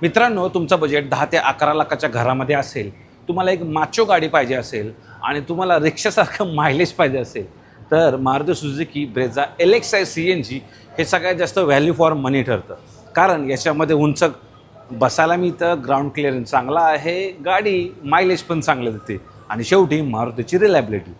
मित्रांनो, तुमचं बजेट 10 ते 11 लाखाच्या घरामध्ये असेल, तुम्हाला एक माचो गाडी पाहिजे असेल आणि तुम्हाला रिक्षासारखं मायलेज पाहिजे असेल, तर Maruti Suzuki Brezza LXi CNG हे सगळ्यात जास्त व्हॅल्यू फॉर मनी ठरतं. कारण याच्यामध्ये उंच बसायला मिळतं, ग्राउंड क्लिअरन्स चांगला आहे, गाडी मायलेज पण चांगलं देते आणि शेवटी मारुतीची रिलायबिलिटी.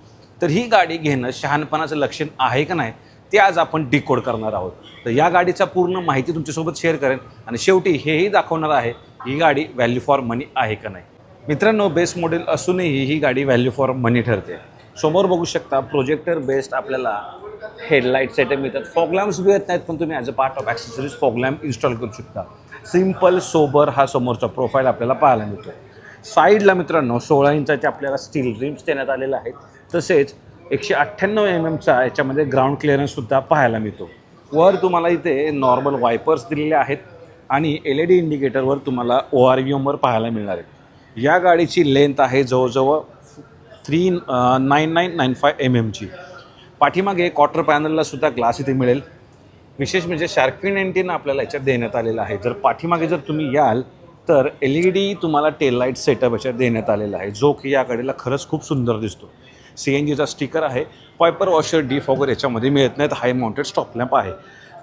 तर ही गाडी घेणं शहाणपणाचं लक्षण आहे का नाही, ते आज आपण डिकोड करणार आहोत. तर या गाडीचा पूर्ण माहिती तुमच्यासोबत शेअर करेन आणि शेवटी हेही दाखवणार आहे ही गाडी व्हॅल्यू फॉर मनी आहे का नाही. मित्रांनो, बेस्ट मॉडेल असूनही ही गाडी व्हॅल्यू फॉर मनी ठरते. समोर बघू शकता प्रोजेक्टर बेस्ड आपल्याला हेडलाईट सेटअप मिळतात. फॉग लॅम्प्स बी येत नाहीत, पण तुम्ही as a part of accessories fog lamp install करू शकता. सिम्पल सोबर हा समोरचा प्रोफाईल आपल्याला पाहायला मिळतो. साईडला मित्रांनो 16 इंचाचे आपल्याला स्टील रिम्स देण्यात आलेले आहेत. तसेच 198 mm याच्यामध्ये ग्राउंड क्लिअरन्ससुद्धा पाहायला मिळतो. वर तुम्हाला इथे नॉर्मल वायपर्स दिलेले आहेत आणि LED इंडिकेटरवर तुम्हाला ORVMवर पाहायला मिळणार आहेत. या गाडीची लेंथ आहे जवळजवळ 9995 mm. पाठीमागे क्वार्टर पॅनलला सुद्धा ग्लास इथे मिळेल. विशेष म्हणजे शार्कफिन अँटेना आपल्याला याच्यात देण्यात आलेला आहे. जर पाठीमागे जर तुम्ही याल तर LED तुम्हाला टेल लाईट सेटअप याच्यात देण्यात आलेला आहे, जो की या गाडीला खरंच खूप सुंदर दिसतो. CNGचा स्टिकर आहे. वायपर वॉशर डिफॉगर याच्यामध्ये मिळत नाहीत. हाय माउंटेड स्टॉप लॅम्प आहे.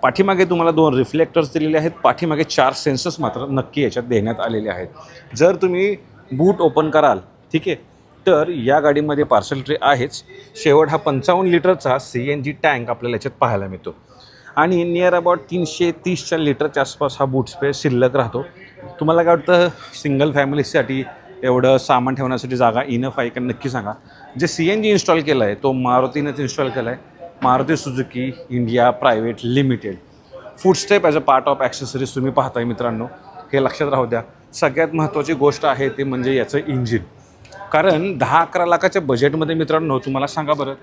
पाठीमागे तुम्हाला 2 रिफ्लेक्टर्स दिलेले आहेत. पाठीमागे 4 सेन्सर्स मात्र नक्की याच्यात देण्यात आलेले आहेत. जर तुम्ही बूट ओपन कराल, ठीक आहे, तर या गाडीमध्ये पार्सल ट्रे आहेच. शेवट हा 55 लिटरचा CNG टँक आपल्याला याच्यात पाहायला मिळतो आणि नियर अबाउट 330 लिटरच्या आसपास हा बूट स्पेस शिल्लक राहतो. तुम्हाला काय वाटतं, सिंगल फॅमिलीसाठी एवढं सामान ठेवण्यासाठी जागा इनफ आहे का? नक्की सांगा. जे CNG इन्स्टॉल केलं आहे तो मारुतीनेच इन्स्टॉल केला आहे. Maruti Suzuki India private limited. Footstep as a part of accessories तुम्ही पाहताय मित्रांनो, हे लक्षात राहू द्या. सगळ्यात महत्त्वाची गोष्ट आहे ते म्हणजे याचं इंजिन. कारण 10-11 लाखाच्या बजेटमध्ये मित्रांनो, तुम्हाला सांगा बरं,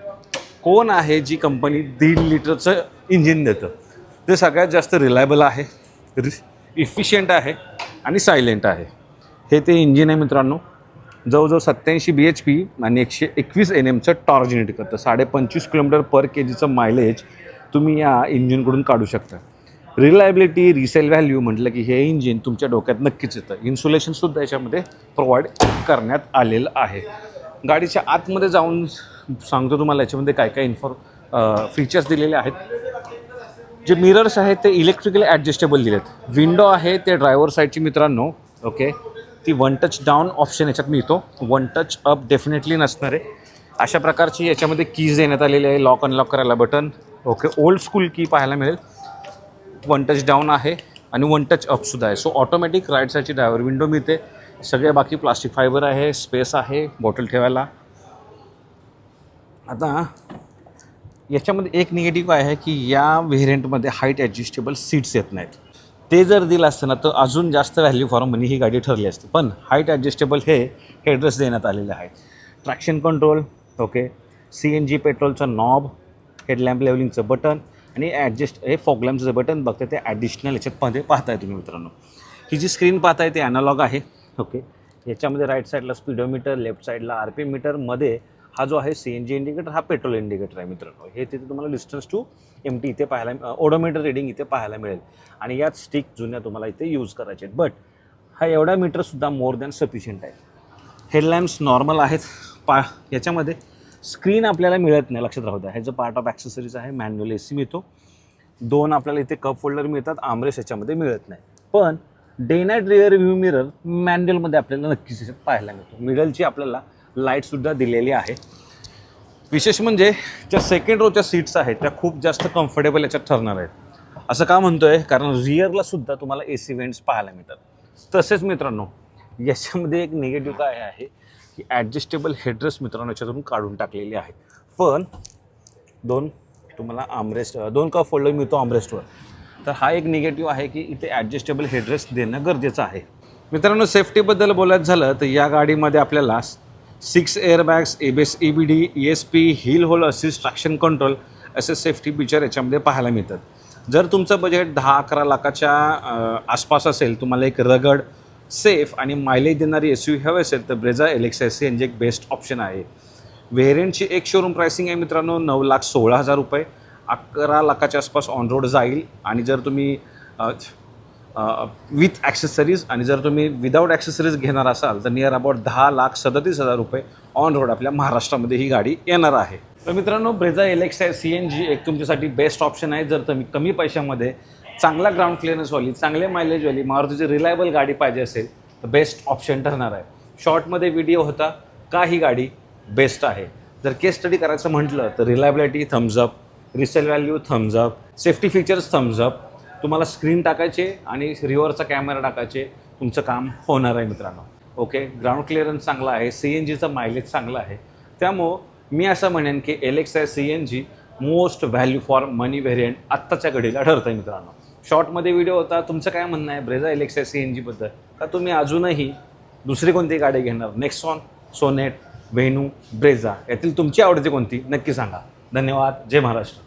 कोण आहे जी कंपनी 1.5 लिटरचं इंजिन देतं? ते सगळ्यात जास्त रिलायबल आहे, इफिशियंट आहे आणि सायलेंट आहे. हे ते इंजिन आहे मित्रांनो. जवळजवळ 87 bhp आणि 121 Nmचं टॉर्क जनरेट करतं. 25.5 km/kgचं मायलेज तुम्ही या इंजिनकडून काढू शकता. रिलायबिलिटी, रिसेल व्हॅल्यू म्हटलं की हे इंजिन तुमच्या डोक्यात नक्कीच येतं. इन्सुलेशनसुद्धा याच्यामध्ये प्रोव्हाइड करण्यात आलेलं आहे. गाडीच्या आतमध्ये जाऊन सांगतो तुम्हाला याच्यामध्ये काय काय फीचर्स दिलेले आहेत. जे मिरर्स आहेत ते इलेक्ट्रिकली ॲडजस्टेबल दिलेत. विंडो आहे ते ड्रायव्हर साईडची मित्रांनो, ओके, ती 1 टच डाऊन ऑप्शन याच्यात मिळतो. 1 टच अप डेफिनेटली नसणार आहे. अशा प्रकारची याच्यामध्ये कीज देण्यात आलेली आहे. लॉक अनलॉक करायला बटन, ओके, ओल्ड स्कूल की पाहायला मिळेल. 1 टच डाऊन आहे आणि 1 टच अपसुद्धा आहे. सो ऑटोमॅटिक राईट साईडची ड्रायव्हर विंडो मिळते. सगळे बाकी प्लास्टिक फायबर आहे, स्पेस आहे बॉटल ठेवायला. आता याच्यामध्ये एक निगेटिव्ह आहे की या व्हेरियंटमध्ये हाईट ॲडजस्टेबल सीट्स येत नाहीत. ते जर दिलं असतं ना तर अजून जास्त व्हॅल्यू फॉर मनी ही गाडी ठरली असते. पण हाईट ॲडजस्टेबल हे हेडरेस्ट देण्यात आलेले आहेत. ट्रॅक्शन कंट्रोल, ओके, CNG पेट्रोलचं नॉब, हेडलॅम्प लेवलिंगचं बटन आणि हे फॉग लॅम्पचं बटन बघता ते ॲडिशनल याच्यात पाहताय तुम्ही मित्रांनो. ही जी स्क्रीन पाहताय ते ॲनालॉग आहे, ओके. याच्यामध्ये राईट साईडला स्पीडोमीटर, लेफ्ट साईडला RPM मीटर, मध्ये हा जो आहे CNG इंडिकेटर, हा पेट्रोल इंडिकेटर आहे मित्रांनो. हे तिथे तुम्हाला डिस्टन्स टू MT इथे पाहायला, ओडोमीटर रिडिंग इथे पाहायला मिळेल आणि यात स्टिक जुन्या तुम्हाला इथे यूज करायचे आहेत. बट हा एवढा मीटरसुद्धा मोर दॅन सफिशियंट आहे. हेडलॅम्प्स नॉर्मल आहेत. याच्यामध्ये स्क्रीन आपल्याला मिळत नाही, लक्षात राहू द्या. ह्याचं पार्ट ऑफ ॲक्सेसरीज आहे. मॅन्युअल AC मिळतो. 2 आपल्याला इथे कप होल्डर मिळतात. आमरेस याच्यामध्ये मिळत नाही. पण day night rear view mirror मॅन्युअलमध्ये आपल्याला नक्कीच याच्यात पाहायला मिळतो. मिडलची आपल्याला लाईटसुद्धा दिलेली आहे. विशेष म्हणजे ज्या सेकंड रोच्या सीट्स आहेत त्या खूप जास्त कम्फर्टेबल याच्यात ठरणार आहेत. असं का म्हणतो आहे? कारण रिअरला सुद्धा तुम्हाला AC व्हेंट्स पाहायला मिळतात. तसेच मित्रांनो, याच्यामध्ये एक निगेटिव्ह काय आहे की ॲडजस्टेबल हेडरेस्ट मित्रांनो याच्यातून काढून टाकलेले आहेत. पण 2 तुम्हाला आमरेस्ट, 2 कप होल्डर मिळतो आमरेस्टवर. तर हा एक निगेटिव्ह आहे की इथे ॲडजस्टेबल हेडरेस्ट देणं गरजेचं आहे. मित्रांनो, सेफ्टीबद्दल बोलायचं झालं तर या गाडीमध्ये आपल्याला 6 airbags, ABS, EBD, ESP, hill hold assist, traction control असे सेफ्टी फीचर याच्यामध्ये पाहायला मिळतात. जर तुमचं बजेट 10-11 लाखाच्या आसपास असेल, तुम्हाला एक रगड, सेफ आणि मायलेज देणारी SUV हवी असेल तर ब्रेझा LXi CNG एक बेस्ट ऑप्शन आहे. व्हेरियंटची एक शोरूम प्राइसिंग आहे मित्रांनो 9,16,000 रुपये. 11 लाखाच्या आसपास ऑन रोड जाईल. आणि जर तुम्ही विथ ॲक्सेसरीज, आणि जर तुम्ही विदाऊट ॲक्सेसरीज घेणार असाल तर नियर अबाउट 10,37,000 रुपये ऑन रोड आपल्या महाराष्ट्रामध्ये ही गाडी येणार आहे. तर मित्रांनो, ब्रेझा LXi CNG एक तुमच्यासाठी बेस्ट ऑप्शन आहे. जर तुम्ही कमी पैशामध्ये चांगला ग्राउंड क्लिअरन्सवाली, चांगले मायलेजवाली, मारुतीची रिलायबल गाडी पाहिजे असेल तर बेस्ट ऑप्शन ठरणार आहे. शॉर्टमध्ये व्हिडिओ होता का ही गाडी बेस्ट आहे. जर केस स्टडी करायचं म्हटलं तर reliability Thums Up, resale value Thums Up, safety features Thums Up, तुम्हाला स्क्रीन टाकायचे आणि रिव्हरचा कॅमेरा टाकायचे, तुमचं काम होणार आहे मित्रांनो. ओके, ग्राउंड क्लिअरन्स चांगला आहे, CNGचं मायलेज चांगलं आहे. त्यामुळं मी असं म्हणेन की LXi CNG most value for money variant आत्ताच्या घडीला ठरतं आहे मित्रांनो. शॉर्टमध्ये व्हिडिओ होता. तुमचं काय म्हणणं आहे ब्रेझा LXi CNGबद्दल? का तुम्ही अजूनही दुसरी कोणती गाडी घेणार? नेक्सॉन, सोनेट, व्हेनू, ब्रेझा यातील तुमची आवडती कोणती नक्की सांगा. धन्यवाद. जय महाराष्ट्र.